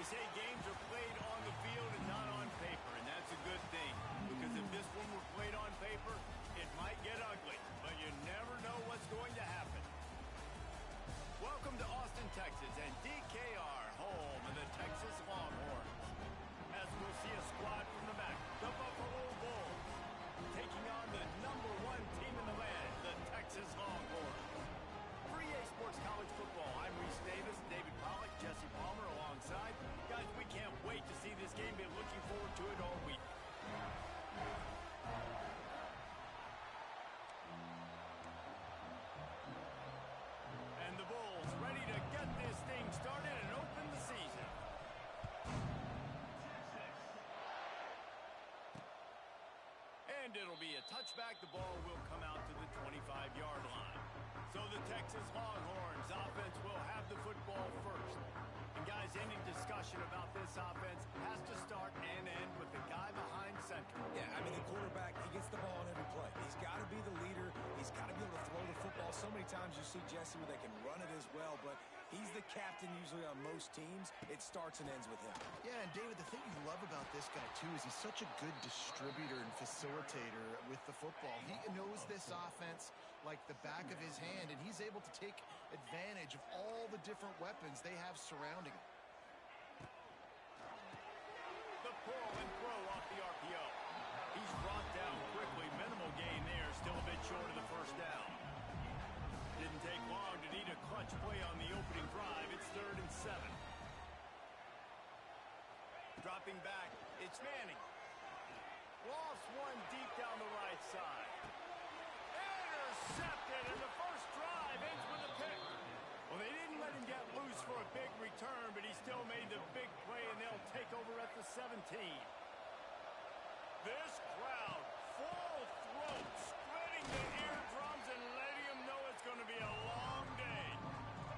They say games are played on the field and not on paper, and that's a good thing. Because if this one were played on paper, it might get ugly. But you never know what's going to happen. Welcome to Austin, Texas, and DKR, home of the Texas Longhorns. As we'll see a squad from the back, the Buffalo Bulls, taking on the #1 team in the land, the Texas Longhorns. For EA Sports College Football, I'm Reese Davis, David Pollack, Jesse Palmer alongside. Guys, we can't wait to see this game. Been looking forward to it all week. And the Bulls ready to get this thing started and open the season. And it'll be a touchback. The ball will come out to the 25-yard line. So the Texas Longhorns offense will have the football first. And guys, any discussion about this offense has to start and end with the guy behind center. Yeah, I mean, the quarterback, he gets the ball on every play. He's got to be the leader. He's got to be able to throw the football. So many times you see Jesse where they can run it as well, but he's the captain usually on most teams. It starts and ends with him. Yeah, and David, the thing you love about this guy, too, is he's such a good distributor and facilitator with the football. He knows this offense like the back of his hand, and he's able to take advantage of all the different weapons they have surrounding him. The pull and throw off the RPO. He's brought down quickly. Minimal gain there, still a bit short of the first down. Didn't take long to need a clutch play on the opening drive. It's 3rd and 7. Dropping back, it's Manning. Lost one deep down the right side. Intercepted, and the first drive ends with a pick. Well, they didn't let him get loose for a big return, but he still made the big play, and they'll take over at the 17. This crowd, full throat, spreading the eardrums and letting them know it's going to be a long day.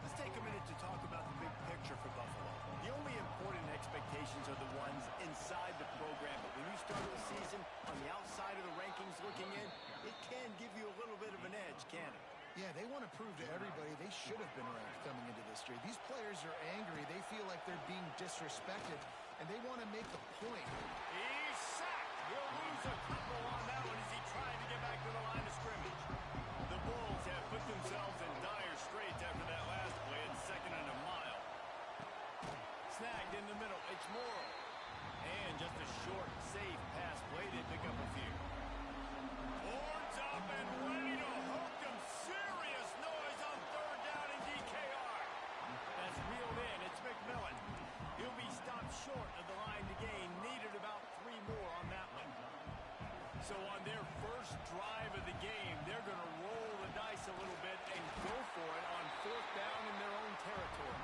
Let's take a minute to talk about the big picture for Buffalo. The only important expectations are the ones inside the program, but when you start the season on the outside of the rankings looking in, it can give you a little bit of an edge, can it? Yeah, they want to prove to everybody they should have been ranked coming into this year. These players are angry. They feel like they're being disrespected, and they want to make a point. He's sacked. He'll lose a couple on that one as he tried to get back to the line of scrimmage. The Bulls have put themselves in dire straits after that last play. It's 2nd and a mile. Snagged in the middle. It's Morrow. And just a short, safe pass play. They pick up a few. Horns up and ready to hook them. Serious noise on 3rd down in DKR. That's reeled in. It's McMillan. He'll be stopped short of the line to gain. Needed about 3 more on that one. So on their first drive of the game, they're going to roll the dice a little bit and go for it on 4th down in their own territory.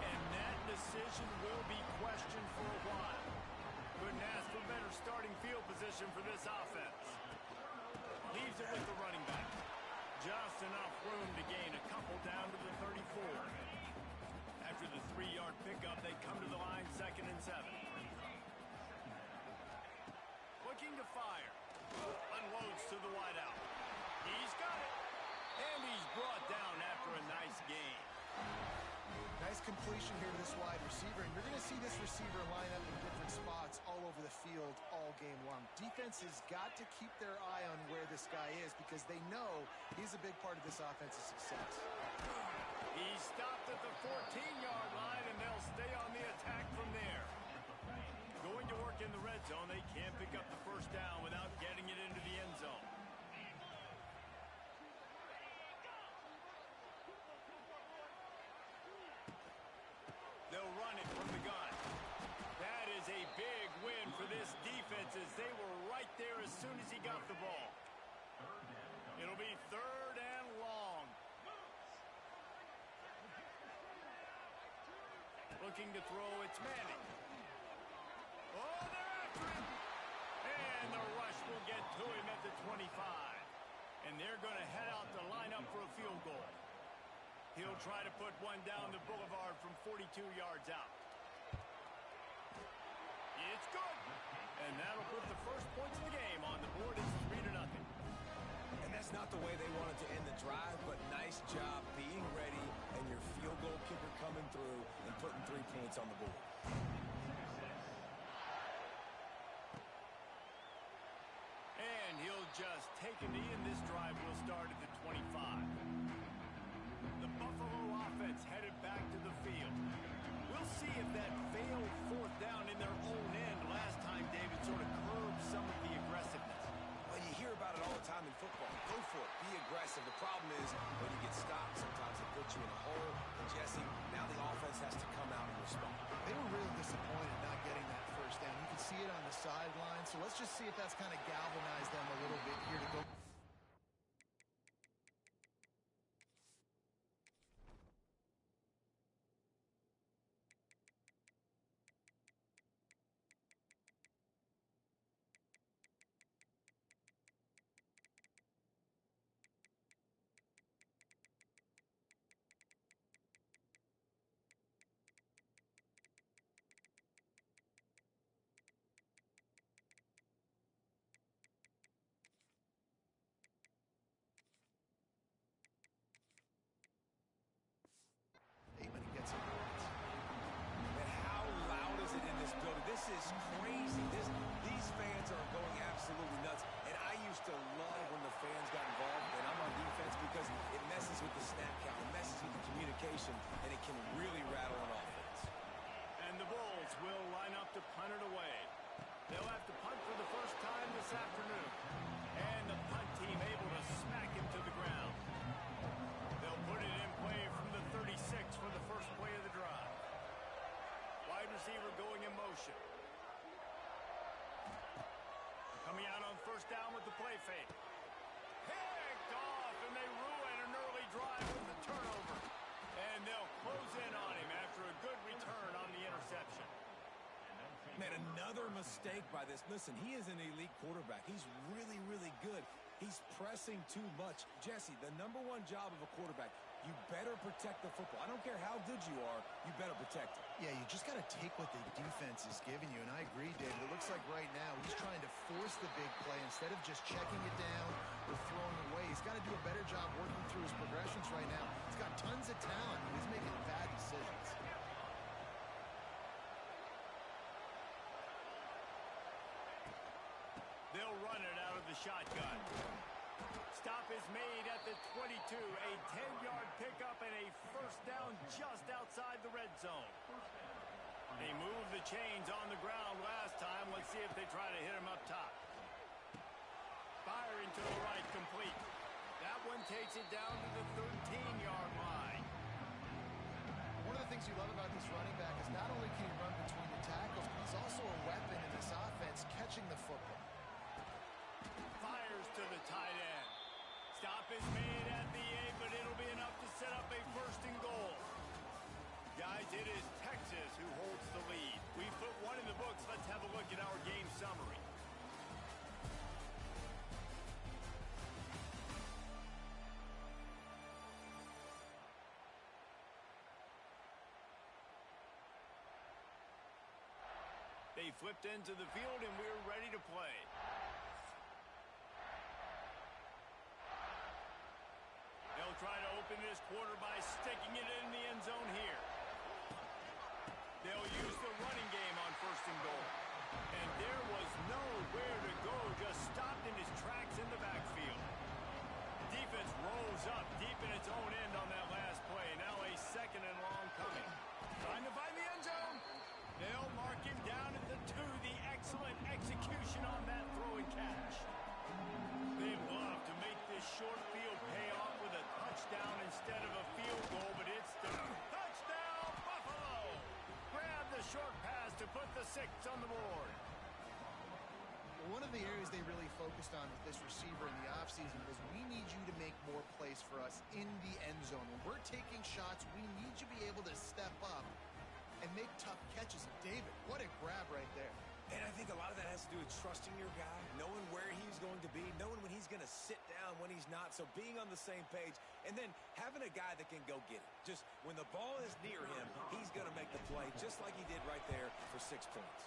And that decision will be questioned for a while. Couldn't ask for better starting field position for this offense. Leaves it with the running back. Just enough room to gain a couple down to the 34. After the 3-yard pickup, they come to the line 2nd and 7. Looking to fire. Unloads to the wideout. He's got it. And he's brought down after a nice gain. Nice completion here to this wide receiver, and you're going to see this receiver line up in different spots all over the field all game long. Defense has got to keep their eye on where this guy is because they know he's a big part of this offense's success. He stopped at the 14-yard line, and they'll stay on the attack from there. Going to work in the red zone, they can't pick up the first down without getting it into the end zone. They'll run it from the gun. That is a big win for this defense as they were right there as soon as he got the ball. It'll be 3rd and long. Looking to throw, it's Manning. Oh, they're after him. And the rush will get to him at the 25. And they're going to head out to line up for a field goal. He'll try to put one down the boulevard from 42 yards out. It's good. And that'll put the first points of the game on the board. It's 3-0. And that's not the way they wanted to end the drive, but nice job being ready and your field goal kicker coming through and putting 3 points on the board. just taken knee, and this drive will start at the 25. The Buffalo offense headed back to the field. We'll see if that failed fourth down in their own end last time, David, sort of curbed some of the aggressiveness. Well, you hear about it all the time in football. Go for it. Be aggressive. The problem is when you get stopped, sometimes it puts you in a hole. And Jesse, now the offense has to come out and respond. They were really disappointed not getting that first down. You can see it on the sideline. So let's just see if that's kind of galvanized them a little bit here to go. This is crazy. These fans are going absolutely nuts. And I used to love when the fans got involved, and I'm on defense because it messes with the snap count, it messes with the communication, and it can really rattle an offense. And the Bulls will line up to punt it away. They'll have to punt for the first time this afternoon. And the punt team able to smack him to the ground. They'll put it in play from the 36 for the first play of the drive. Wide receiver going in motion. Coming out on first down with the play fake. Picked off, and they ruin an early drive with the turnover. And they'll close in on him after a good return on the interception. Man, another mistake by this. Listen, he is an elite quarterback. He's really, really good. He's pressing too much. Jesse, the number one job of a quarterback, you better protect the football. I don't care how good you are, you better protect it. Yeah, you just got to take what the defense is giving you. And I agree, David. It looks like right now he's trying to force the big play instead of just checking it down or throwing away. He's got to do a better job working through his progressions right now. He's got tons of talent, but he's making bad decisions. They'll run it out of the shotgun. Stop is made at the 22. A 10-yard pickup and a first down just outside the red zone. They moved the chains on the ground last time. Let's see if they try to hit him up top. Firing to the right, complete. That one takes it down to the 13-yard line. One of the things you love about this running back is not only can he run between the tackles, but he's also a weapon in this offense catching the football. Fires to the tight end. Stop is made at the 8, but it'll be enough to set up a first and goal. Guys, it is Texas who holds the lead. We put one in the books. Let's have a look at our game summary. They flipped into the field, and we're ready to play. They'll try to open this quarter by sticking it in the end zone here. They'll use the running game on first and goal. And there was nowhere to go, just stopped in his tracks in the backfield. The defense rose up deep in its own end on that last play. Now a second and long coming. Trying to find the end zone. They'll mark him down at the 2. The excellent execution on that throw and catch. They'd love to make this short field pay off with a touchdown instead of a field goal, but it's done. Touchdown, Buffalo! Grab the short pass to put the 6 on the board. One of the areas they really focused on with this receiver in the offseason was we need you to make more plays for us in the end zone. When we're taking shots, we need you to be able to step up and make tough catches. David, what a grab right there. And I think a lot of that has to do with trusting your guy, knowing where he's going to be, knowing when he's going to sit down, when he's not. So being on the same page, and then having a guy that can go get it. Just when the ball is near him, he's going to make the play, just like he did right there for 6 points.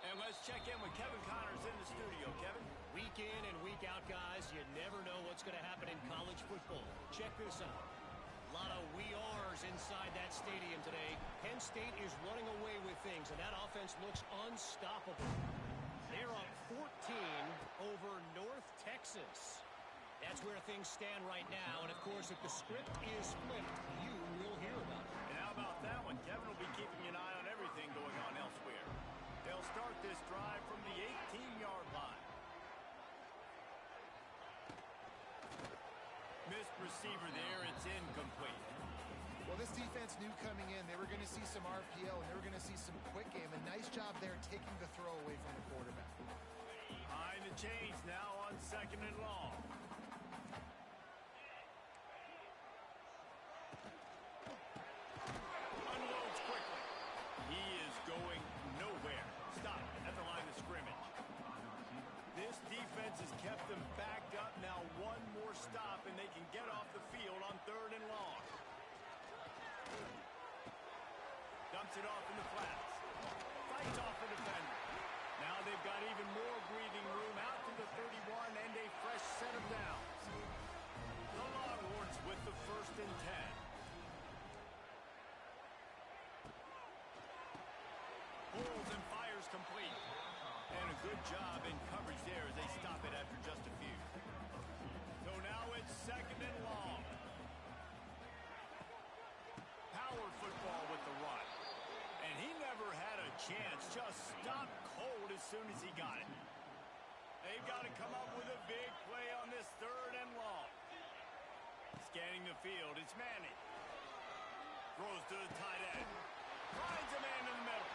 And let's check in with Kevin Connors in the studio. Kevin? Week in and week out, guys, you never know what's going to happen in college football. Check this out. A lot of we are's inside that stadium today. Penn State is running away with things, and that offense looks unstoppable. They're up 14 over North Texas. That's where things stand right now, and of course, if the script is flipped, you will hear about it. And how about that one? Kevin will be keeping an eye on everything going on elsewhere. They'll start this drive from the 18-yard line. Missed receiver there. It's incomplete. Well, this defense knew coming in they were going to see some RPO and they were going to see some quick game. A nice job there taking the throw away from the quarterback. Behind the chains now on 2nd and long. Unloads quickly. He is going nowhere. Stop at the line of scrimmage. This defense has kept them backed up. Now one more stop and they can get off the field on 3rd and long. Dumps it off in the flats. Fights off the defender. Now they've got even more breathing room out to the 31 and a fresh set of downs. The Longhorns with the 1st and 10. Pulls and fires complete. And a good job in coverage there as they stop it after just a few. So now it's 2nd and long. Power football with the run. And he never had a chance. Just stopped cold as soon as he got it. They've got to come up with a big play on this 3rd and long. Scanning the field, it's Manning. Throws to the tight end. Finds a man in the middle.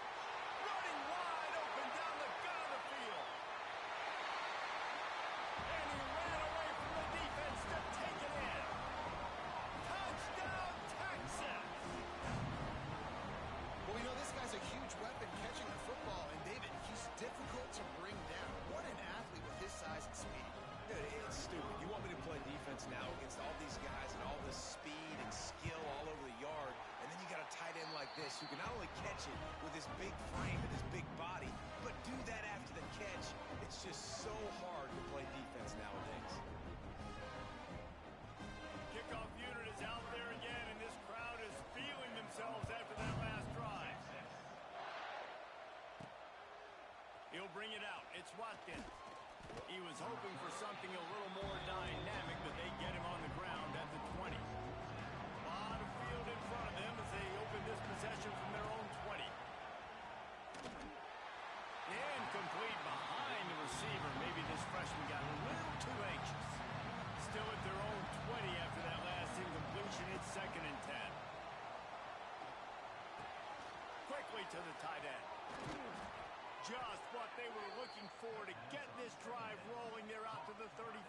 Running wide open down the gut of the field. And he ran away from the defense to take it in. Touchdown, Texas! Well, you know, this guy's a huge weapon catching the football. And, David, he's difficult to bring down. What an athlete with his size and speed. Dude, it's stupid. You want me to play defense now against all these guys and all this speed and skill all over the yard, and then you got a tight end like this who can not only catch it with his big frame and his big body, but do that after the catch. It's just so hard to play defense nowadays. Kickoff unit is out there again, and this crowd is feeling themselves after that last drive. He'll bring it out. It's Watkins. He was hoping for something a little more dynamic, but they get him on the ground at the 20. A lot of field in front of them as they open this possession from their own 20. Incomplete behind the receiver. Maybe this freshman got a little too anxious. Still at their own 20 after that last incompletion. It's 2nd and 10. Quickly to the tight end. Just what they were looking for to get this drive rolling. They're out to the 35.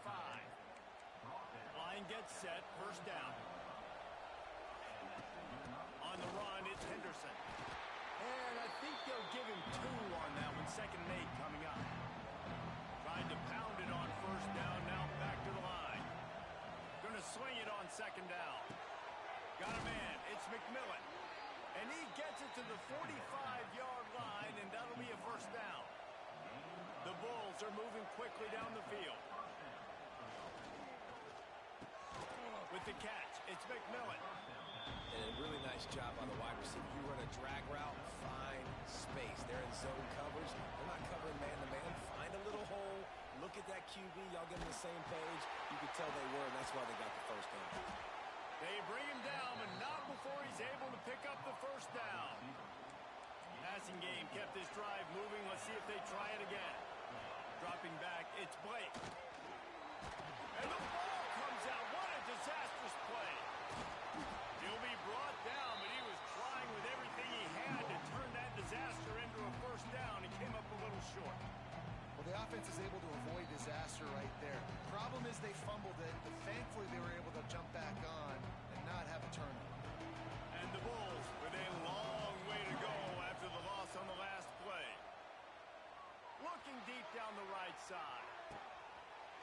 Line gets set. 1st down. On the run, it's Henderson. And I think they'll give him 2 on that one. 2nd and 8 coming up. Trying to pound it on 1st down. Now back to the line. Going to swing it on 2nd down. Got a man. It's McMillan. And he gets it to the 45-yard line, and that'll be a 1st down. The Bulls are moving quickly down the field. With the catch, it's McMillan. And a really nice job on the wide receiver. You run a drag route, find space. They're in zone covers. They're not covering man-to-man. Find a little hole. Look at that QB. Y'all get on the same page. You could tell they were, and that's why they got the 1st down. They bring him down, but not before he's able to pick up the 1st down. Passing game kept this drive moving. Let's see if they try it again. Dropping back, it's Blake. And the ball comes out. What a disastrous play. He'll be brought down, but he was trying with everything he had to turn that disaster into a 1st down. He came up a little short. Well, the offense is able to avoid disaster right there. Problem is they fumbled it, but thankfully they were able to jump back on and not have a turnover. And the Bulls with a long way to go after the loss on the last play. Looking deep down the right side.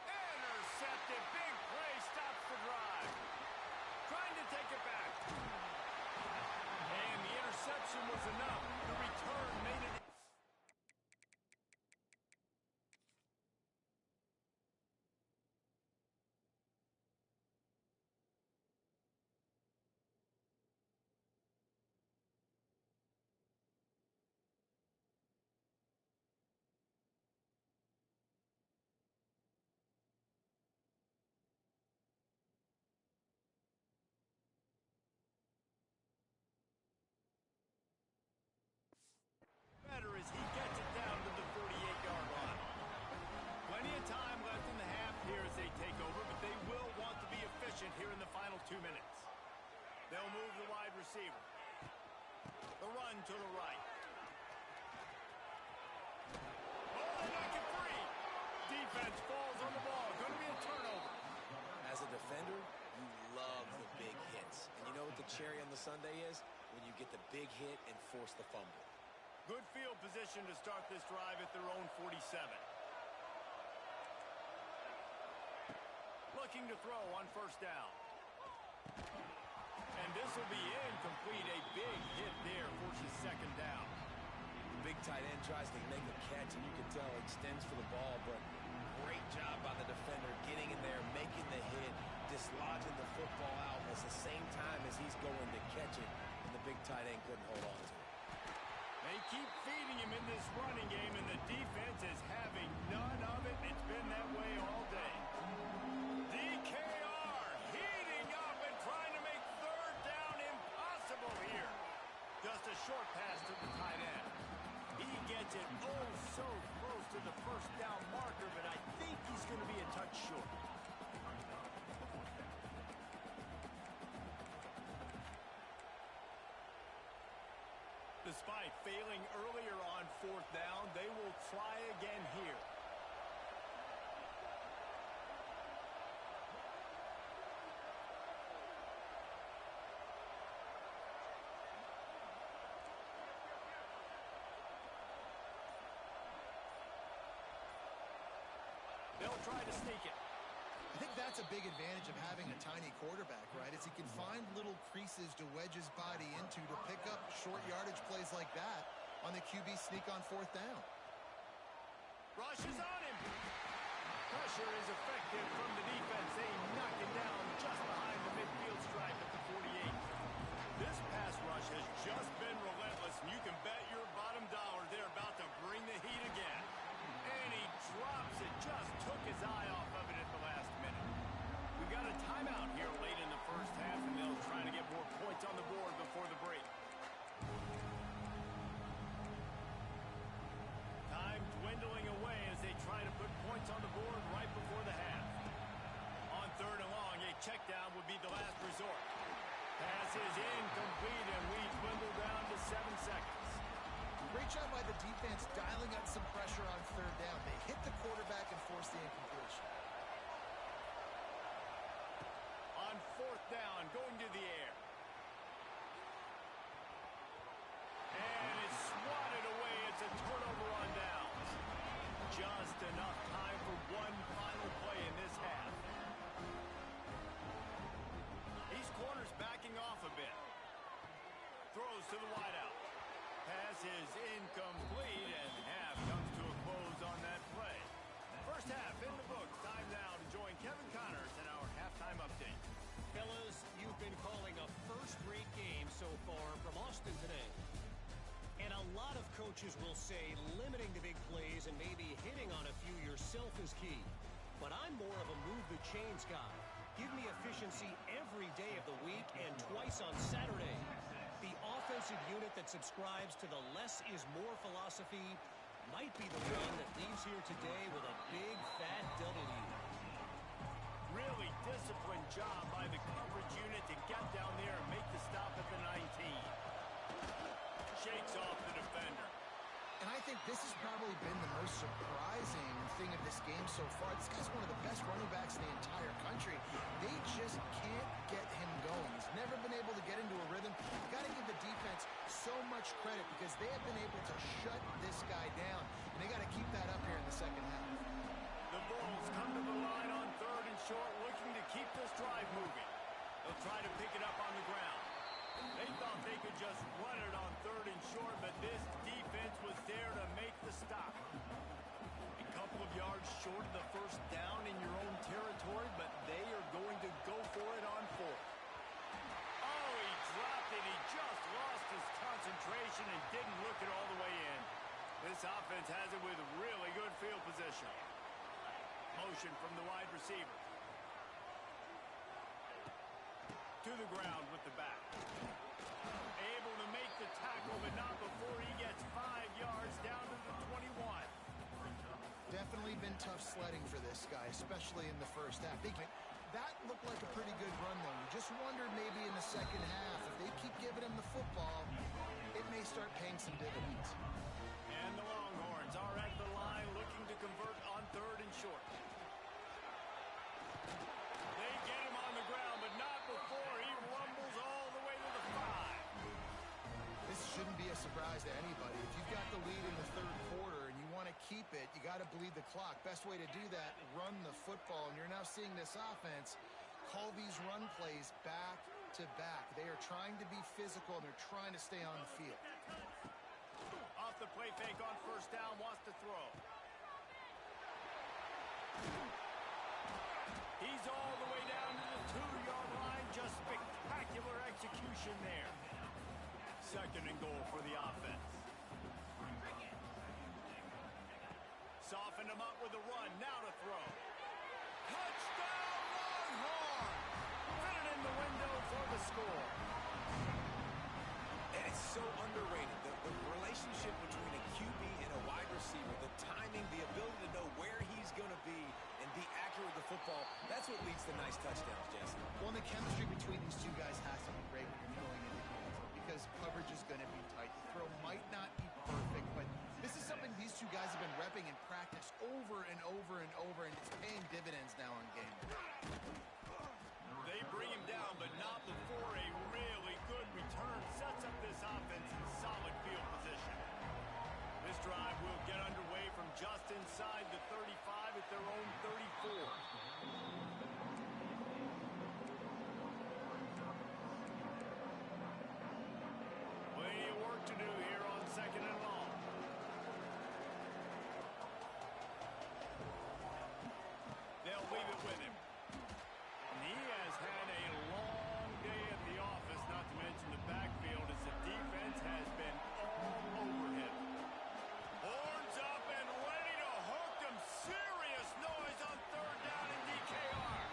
Intercepted. Big play stops the drive. Trying to take it back. And the interception was enough. The return made it 2 minutes. They'll move the wide receiver. The run to the right. Oh, they knock it free. Defense falls on the ball. Going to be a turnover. As a defender, you love the big hits. And you know what the cherry on the sundae is? When you get the big hit and force the fumble. Good field position to start this drive at their own 47. Looking to throw on first down. And this will be incomplete. A big hit there forces second down. The big tight end tries to make a catch, and you can tell extends for the ball, but great job by the defender getting in there, making the hit, dislodging the football out at the same time as he's going to catch it, and the big tight end couldn't hold on to it. They keep feeding him in this running game, and the defense is having none of it. It's been that way all day. DKR heating up and trying to make third down impossible here. Just a short pass to the tight end. He gets it oh so close to the first down marker, but I think he's going to be a touch short. Despite failing earlier on fourth down, they will try again here. They'll try to sneak it. I think that's a big advantage of having a tiny quarterback, right? Is he can find little creases to wedge his body into to pick up short yardage plays like that on the QB sneak on fourth down. Rush is on him. Pressure is effective from the defense. They knock him down just behind the midfield stripe at the 48. This pass rush has just been relentless, and you can bet your bottom dollar they're about to bring the heat again. And he drops it. Just took his eye off of it at the last minute. We've got a timeout here late in the first half, and they'll try to get more points on the board before the break. Time dwindling away as they try to put points on the board right before the half. On third and long, a check down would be the last resort. Pass is incomplete, and we dwindle down to 7 seconds. Great job by the defense dialing up some pressure on third down. They hit the quarterback and forced the incompletion. On fourth down, going to the air. And it's swatted away. It's a turnover on downs. Just enough time for one final play in this half. These corners backing off a bit. Throws to the wideout. Pass is incomplete, and half comes to a close on that play. First half in the books. Time now to join Kevin Connors in our halftime update. Fellas, you've been calling a first-rate game so far from Austin today. And a lot of coaches will say limiting the big plays and maybe hitting on a few yourself is key. But I'm more of a move-the-chains guy. Give me efficiency every day of the week and twice on Saturday. The offensive unit that subscribes to the less is more philosophy might be the one that leaves here today with a big, fat W. Really disciplined job by the coverage unit to get down there and make the stop at the 19. Shakes off the defender. And I think this has probably been the most surprising thing of this game so far. This guy's one of the best running backs in the entire country. They just can't get him going. He's never been able to get into a rhythm. You've got to give the defense so much credit because they have been able to shut this guy down. And they got to keep that up here in the second half. The Bulls come to the line on third and short, looking to keep this drive moving. They'll try to pick it up on the ground. They thought they could just run it on third and short, but this defense was there to make the stop. A couple of yards short of the first down in your own territory, but they are going to go for it on fourth. Oh, he dropped it. He just lost his concentration and didn't look it all the way in. This offense has it with really good field position. Motion from the wide receiver. To the ground with the back. Able to make the tackle, but not before he gets 5 yards down to the 21. Definitely been tough sledding for this guy, especially in the first half. That looked like a pretty good run, though. You just second half. If they keep giving him the football, it may start paying some dividends. And the Longhorns are at the line looking to convert on 3rd and short. They get him on the ground, but not before he rumbles all the way to the 5. This shouldn't be a surprise to anybody. If you've got the lead in the 3rd quarter and you want to keep it, you got to bleed the clock. Best way to do that, run the football. And you're now seeing this offense call these run plays back to back. They are trying to be physical, and they're trying to stay on the field. Off the play fake on 1st down, wants to throw. He's all the way down to the 2-yard line. Just spectacular execution there. 2nd and goal for the offense. Soften him up with a run. Now to throw. Touchdown Longhorn! Fit it in the window for the score. And it's so underrated. The relationship between a QB and a wide receiver, the timing, the ability to know where he's going to be and be accurate with the football, that's what leads to nice touchdowns, Jesse. Well, the chemistry between these two guys has to be great when you're throwing into the end zone because coverage is going to be tight. The throw might not be perfect, but this is something these two guys have been repping in practice over and over and over, and it's paying dividends now in game. They bring him down, but not before a really good return sets up this offense in solid field position. This drive will get underway from just inside the 35 at their own 34. Plenty of work to do here on 2nd and long. They'll leave it with him. And he has had a long day at the office, not to mention the backfield, as the defense has been all over him. Horns up and ready to hook them. Serious noise on 3rd down in DKR.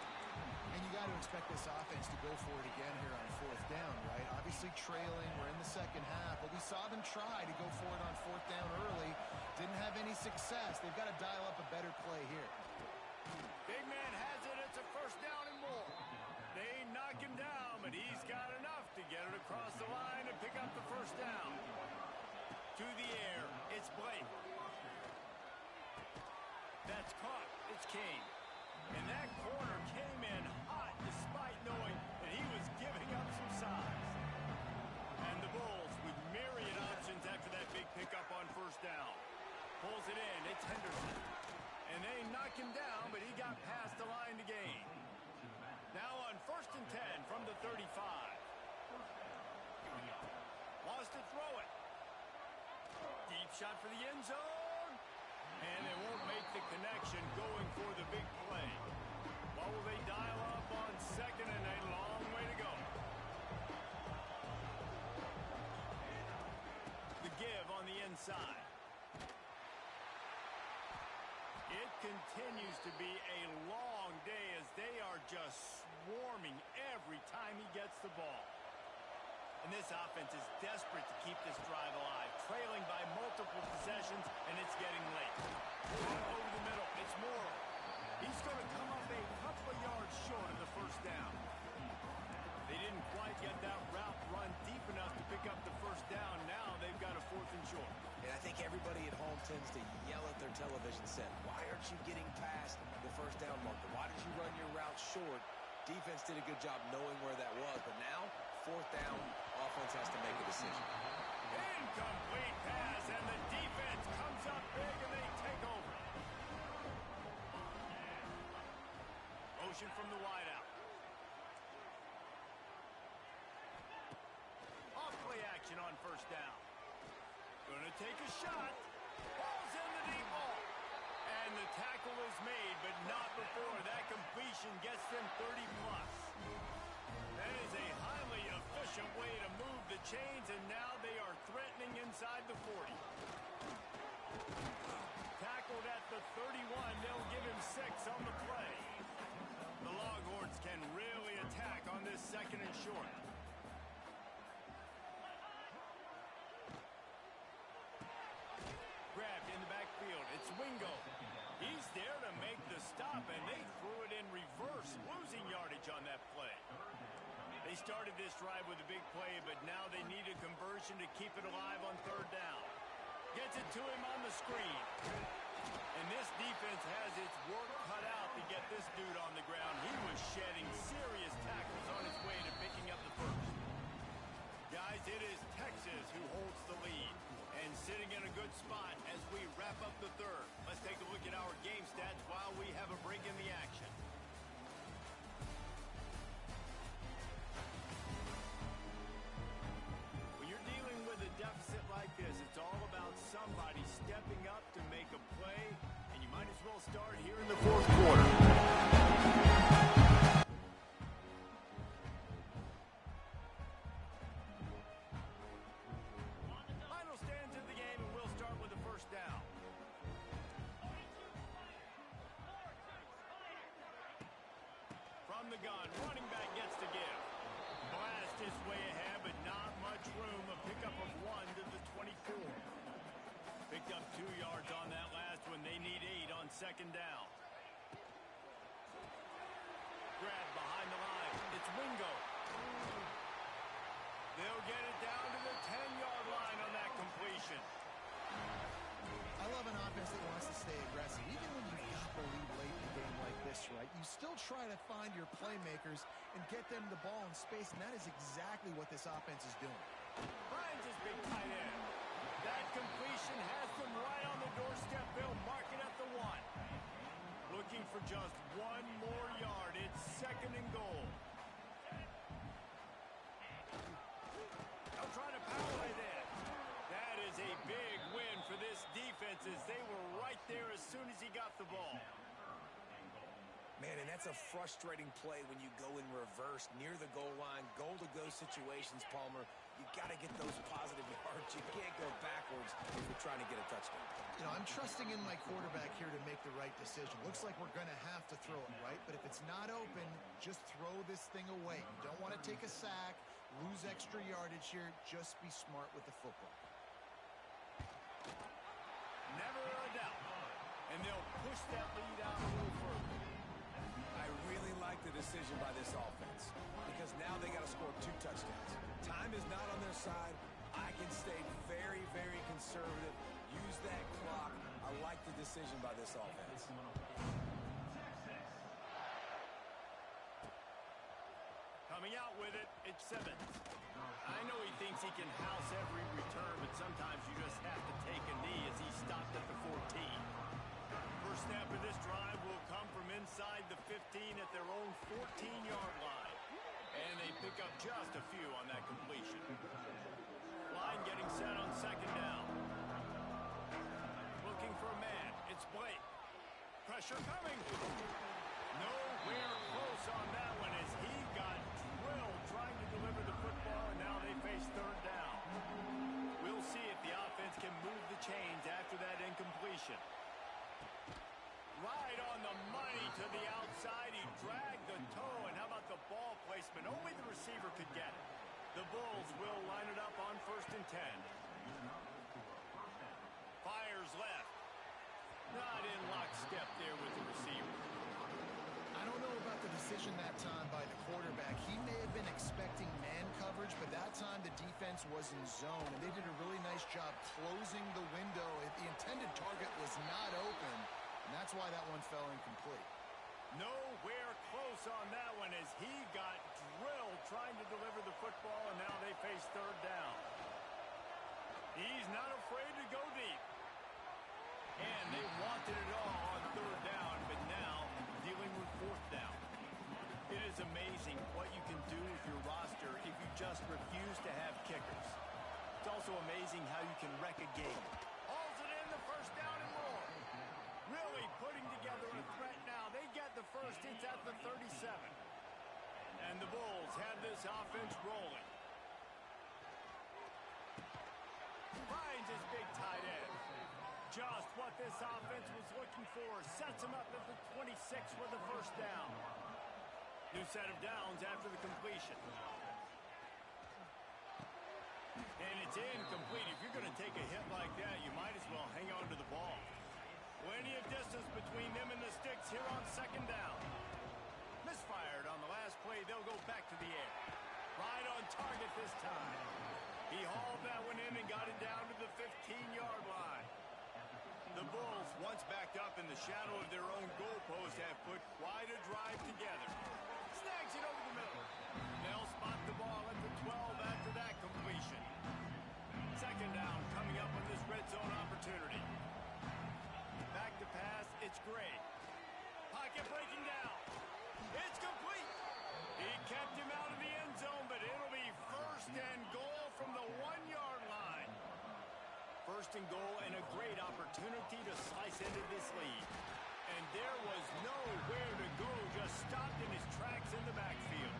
And you got to expect this offense to go for it again here on 4th down, right? Obviously trailing, we're in the 2nd half, but we saw them try to go for it on 4th down early. Didn't have any success. They've got to dial up a better play here. Big man has it. It's a 1st down and more. They knock him down, but he's got enough to get it across the line and pick up the 1st down. To the air, it's Blake. That's caught. It's Kane. And that corner came in hot despite knowing that he was giving up some size. And the Bulls with myriad options after that big pickup on 1st down. Pulls it in. It's Henderson. And they knock him down, but he got past the line to gain. Now on 1st and 10 from the 35. Wants to throw it. Deep shot for the end zone. And they won't make the connection going for the big play. What will they dial up on 2nd and a long way to go? The give on the inside. It continues to be a long day as they are just swarming every time he gets the ball. And this offense is desperate to keep this drive alive, trailing by multiple possessions, and it's getting late. Over the middle, it's Morrow. He's going to come up a couple of yards short of the 1st down. They didn't quite get that route run deep enough to pick up the 1st down. Now they've got a 4th and short. And I think everybody at home tends to yell at their television set, why aren't you getting past the 1st down marker? Why did you run your route short? Defense did a good job knowing where that was, but now, 4th down, offense has to make a decision. Incomplete pass, and the defense comes up big, and they take over. Motion from the wideout. Off play action on 1st down. Gonna take a shot. Ball's in the deep ball. And the tackle is made, but not before that completion gets them 30-plus. That is a highly efficient way to move the chains, and now they are threatening inside the 40. Tackled at the 31. They'll give him 6 on the play. The Longhorns can really attack on this 2nd and short. Grabbed in the backfield. It's Wingo. He's there to make the stop, and they threw it in reverse, losing yardage on that play. They They started this drive with a big play, but now they need a conversion to keep it alive on third down. Gets it to him on the screen. And this defense has its work cut out to get this dude on the ground. He was shedding serious tackles on his way to picking up the first. Guys, it is Texas who holds the lead and sitting in a good spot as we wrap up the third. Let's take a look at our game stats while we have a break in the action. When you're dealing with a deficit like this, it's all about somebody stepping up to make a play, and you might as well start here in the fourth quarter. The gun. Running back gets to give. Blast his way ahead, but not much room. A pickup of 1 to the 24. Picked up 2 yards on that last one. They need 8 on second down. Grab behind the line. It's Wingo. They'll get it down to the 10-yard line on that completion. I love an offense that wants to stay aggressive. Even when you've got the lead late in a game like this, right, you still try to find your playmakers and get them the ball in space, and that is exactly what this offense is doing. Finds his big tight end. That completion has them right on the doorstep. They'll mark it at the 1. Looking for just 1 more yard. It's second and goal. They'll try to power it in. That is a big win for this defense as they were right there as soon as he got the ball. Man, and that's a frustrating play when you go in reverse near the goal line, goal-to-go situations, Palmer. You got to get those positive yards. You can't go backwards if you're trying to get a touchdown. You know, I'm trusting in my quarterback here to make the right decision. Looks like we're going to have to throw it, right? But if it's not open, just throw this thing away. You don't want to take a sack, lose extra yardage here. Just be smart with the football. Never a doubt. And they'll push that lead out a little further. I really like the decision by this offense because now they got to score 2 touchdowns. Time is not on their side. I can stay very, very conservative. Use that clock. I like the decision by this offense. Coming out with it, it's Simmons. I know he thinks he can house every return, but sometimes you just have to take a knee as he stopped at the 14. First snap of this drive will come from inside the 15 at their own 14-yard line. And they pick up just a few on that completion. Line getting set on second down. Looking for a man. It's Blake. Pressure coming. Nowhere close on that one as he got drilled trying to deliver the football, and now they face third down. We'll see if the offense can move the chains after that incompletion. Right on the money to the outside. He dragged the toe, and how about the ball placement? Only the receiver could get it. The Bulls will line it up on 1st and 10. Fires left. Not in lockstep there with the receiver. I don't know about the decision that time by the quarterback. He may have been expecting man coverage, but that time the defense was in zone, and they did a really nice job closing the window. The intended target was not open, and that's why that one fell incomplete. Nowhere close on that one as he got drilled trying to deliver the football, and now they face third down. He's not afraid to go deep. And they wanted it all on third down, but now dealing with fourth down. It is amazing what you can do with your roster if you just refuse to have kickers. It's also amazing how you can wreck a game. Hauls it in, the first down and more. Really putting together a threat now. They get the first. It's at the 37. And the Bulls have this offense rolling. Finds his big tight end. Just what this offense was looking for. Sets him up at the 26 for the first down. New set of downs after the completion. And it's incomplete. If you're going to take a hit like that, you might as well hang on to the ball. Plenty of distance between them and the sticks here on second down. Misfired on the last play. They'll go back to the air. this time. He hauled that one in and got it down to the 15-yard line. The Bulls, once backed up in the shadow of their own goalpost, have put quite a drive together. Snags it over the middle. They'll spot the ball at the 12 after that completion. Second down coming up on this red zone opportunity. Back to pass, it's Gray. Pocket breaking down. It's complete. He kept him out of the end zone, but it'll be first and goal from the 1-yard line. First and goal and a great opportunity to slice into this lead. And there was nowhere to go, just stopped in his tracks in the backfield.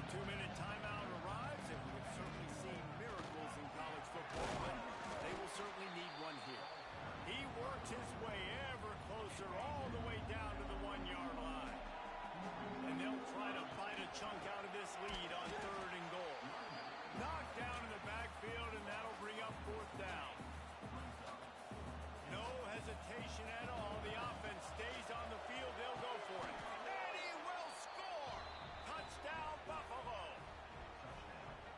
The 2-minute timeout arrives, and we've certainly seen miracles in college football, but they will certainly need one here. He works his way ever closer all the way down to the 1-yard line. And they'll try to bite a chunk out of this lead on third and goal. Knocked down in the backfield, and that'll bring up fourth down. No hesitation at all. The offense stays on the field. They'll go for it. And he will score! Touchdown, Buffalo!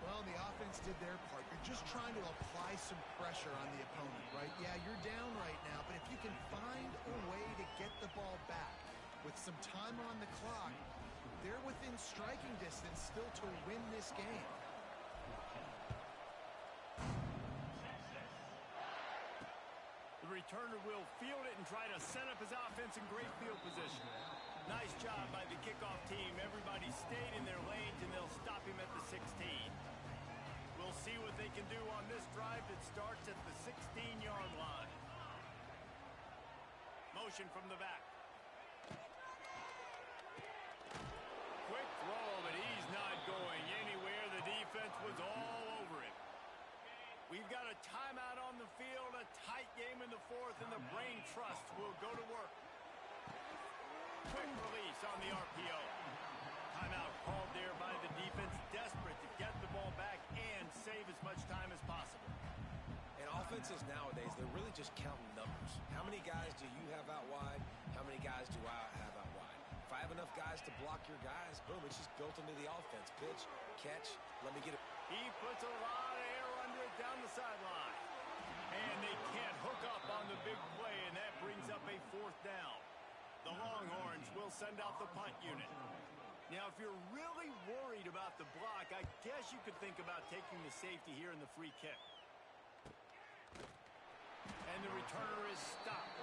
Well, the offense did their part. You're just trying to apply some pressure on the opponent, right? Yeah, you're down right now, but if you can find a way to get the ball back with some time on the clock, they're within striking distance still to win this game. The returner will field it and try to set up his offense in great field position. Nice job by the kickoff team. Everybody stayed in their lanes, and they'll stop him at the 16. We'll see what they can do on this drive that starts at the 16-yard line. Motion from the back. Quick throw, but he's not going anywhere. The defense was all over him. We've got a timeout on the field, a tight game in the fourth, and the Brain Trust will go to work. Quick release on the RPO. Timeout called there by the defense, desperate to get the ball back and save as much time as possible. And offenses nowadays, they're really just counting numbers. How many guys do you have out wide? How many guys do I have out wide? If I have enough guys to block your guys, boom, it's just built into the offense. Pitch, catch, let me get it. He puts a lot of air under it down the sideline. And they can't hook up on the big play, and that brings up a fourth down. The Longhorns will send out the punt unit. Now, if you're really worried about the block, I guess you could think about taking the safety here in the free kick. And the returner is stopped.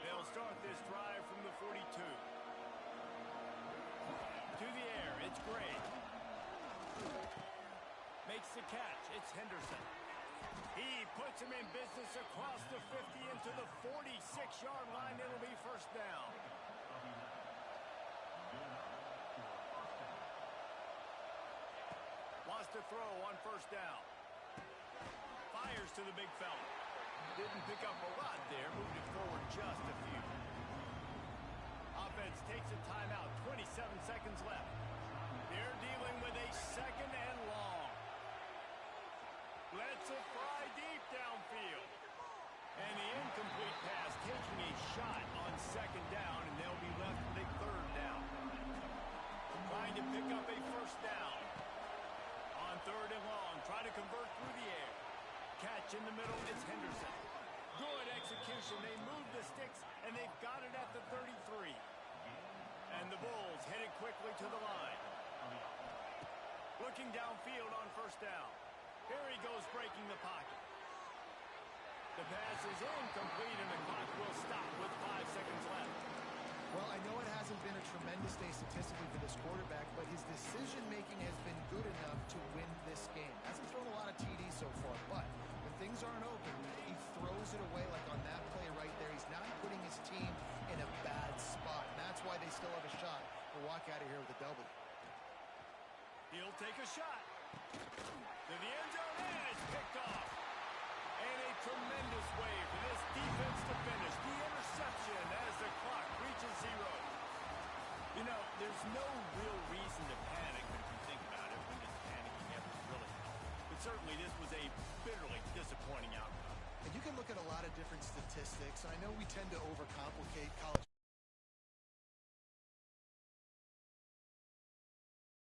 They'll start this drive from the 42. To the air, it's Gray. Makes the catch, it's Henderson. He puts him in business across the 50 into the 46-yard line. It'll be first down. Wants to throw on first down. Fires to the big fella. Didn't pick up a lot there, moved it forward just a few. Offense takes a timeout, 27 seconds left. They're dealing with a second and long. Lets it fly deep downfield. And the incomplete pass taking a shot on second down, and they'll be left with a third down. Trying to pick up a first down. On third and long, try to convert through the air. Catch in the middle, it's Henderson. Good execution. They move the sticks, and they've got it at the 33. And the Bulls headed quickly to the line. Looking downfield on first down. Here he goes breaking the pocket. The pass is incomplete, and the clock will stop with 5 seconds left. Well, I know it hasn't been a tremendous day statistically for this quarterback, but his decision-making has been good enough to win this game. Hasn't thrown a lot of TDs so far, but when things aren't open, he throws it away like on that play right there. He's not putting his team in a bad spot, and that's why they still have a shot to walk out of here with a W. He'll take a shot. To the end zone, and it's picked off. And a tremendous way for this defense to finish. The interception as the clock reaches 0. You know, there's no real reason to panic if you think about it. When does panicking ever really help? But certainly this was a bitterly disappointing outcome. And you can look at a lot of different statistics. I know we tend to overcomplicate college